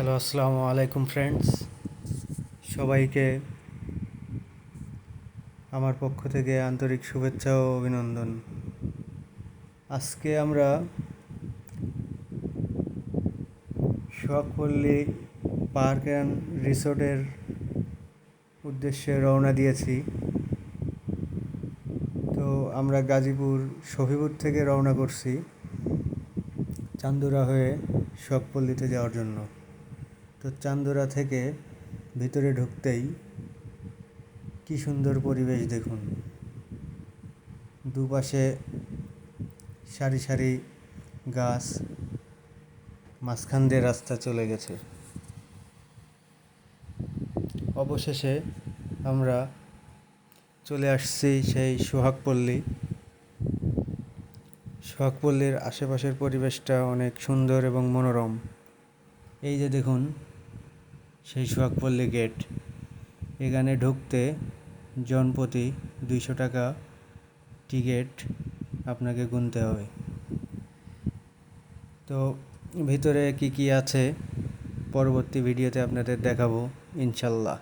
Hello, আসসালামু আলাইকুম friends. সবাইকে আমার পক্ষ থেকে আন্তরিক শুভেচ্ছা ও অভিনন্দন। আজকে আমরা সোহাগপল্লী পার্ক অ্যান্ড রিসোর্টের উদ্দেশ্যে রওনা দিয়েছি। তো আমরা গাজীপুর শফিপুর থেকে রওনা করছি চান্দুরা হয়ে সোহাগপল্লীতে যাওয়ার জন্য। তো চান্দুরা থেকে ভিতরে ঢুকতেই কি সুন্দর পরিবেশ দেখুন। দুপাশে সারি সারি গাছ, মাঝখান দিয়ে রাস্তা চলে গেছে। অবশেষে আমরা চলে আসছি সেই সোহাগপল্লীর আশেপাশের পরিবেশটা অনেক সুন্দর এবং মনোরম। এই যে দেখুন সেই সোহাগপল্লী গেট। এখানে ঢুকতে জনপ্রতি 200 টাকা টিকিট আপনাকে গুনতে হবে। তো ভিতরে কি কি আছে পরবর্তী ভিডিওতে আপনাদের দেখাবো ইনশাল্লাহ।